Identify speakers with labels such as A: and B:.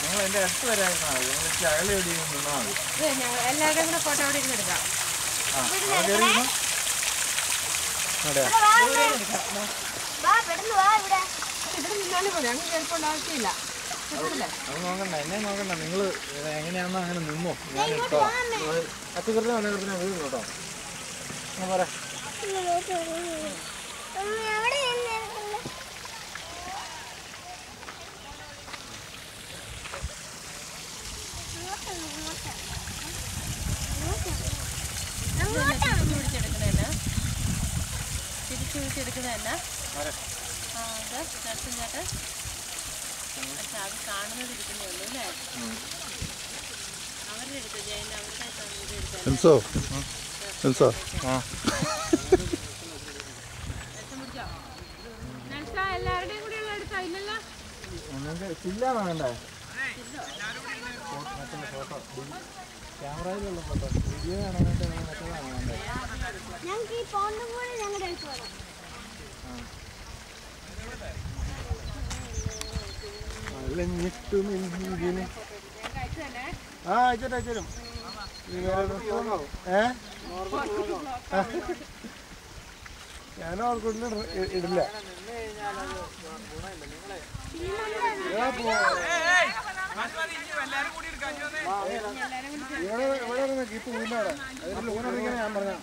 A: നിങ്ങൾ എൻ്റെ അടുത്ത് വരായിരുന്നാ മതി അകലെ എവിടെയും നിന്നാൽ മതി
B: എല്ലാവരുടെയും കൂടെ ഫോട്ടോ അവിടെ ഇരുന്ന് എടുക്കാം ഇവിടെ നിന്നാലും മതി അങ്ങ് ചിലപ്പോൾ ആവശ്യമില്ല
A: അത് നോക്കണ്ട എന്നെ നോക്കണ്ട നിങ്ങൾ എങ്ങനെയാണെന്നോ അങ്ങനെ നിന്നോ ഞാൻ ഇട്ടോ അച്ഛക്കറിന് വന്നേക്കറിന് വീട് കേട്ടോ ഞാൻ പറയാം
B: തിരിച്ചു വിളിച്ചെടുക്കുന്നതല്ല ചേട്ടൻ പക്ഷെ അത് കാണുന്നത് ഇരിക്കുന്നേ ഉള്ളൂ അല്ലേ അവരുടെ എടുത്ത് ജയൻ അവരുടെ എല്ലാവരുടെയും കൂടെ ഉള്ള എടുത്താ ഇല്ലല്ലോ
A: ചില്ലാണോ വേണ്ടേ ഫോട്ടോ ക്യാമറയിലുള്ള ഫോട്ടോ വീഡിയോ ആണോ വേണ്ടത് മറ്റേതാണോ വേണ്ടത് ആ അയച്ചോട്ടെ അയച്ചോരും ഞാനും അവർക്കൊന്നും ഇടില്ല ഇവിടെ കീപ്പ് വീടിനവിടെ അതിൽ ലോൺ അടിക്കാൻ ഞാൻ പറഞ്ഞു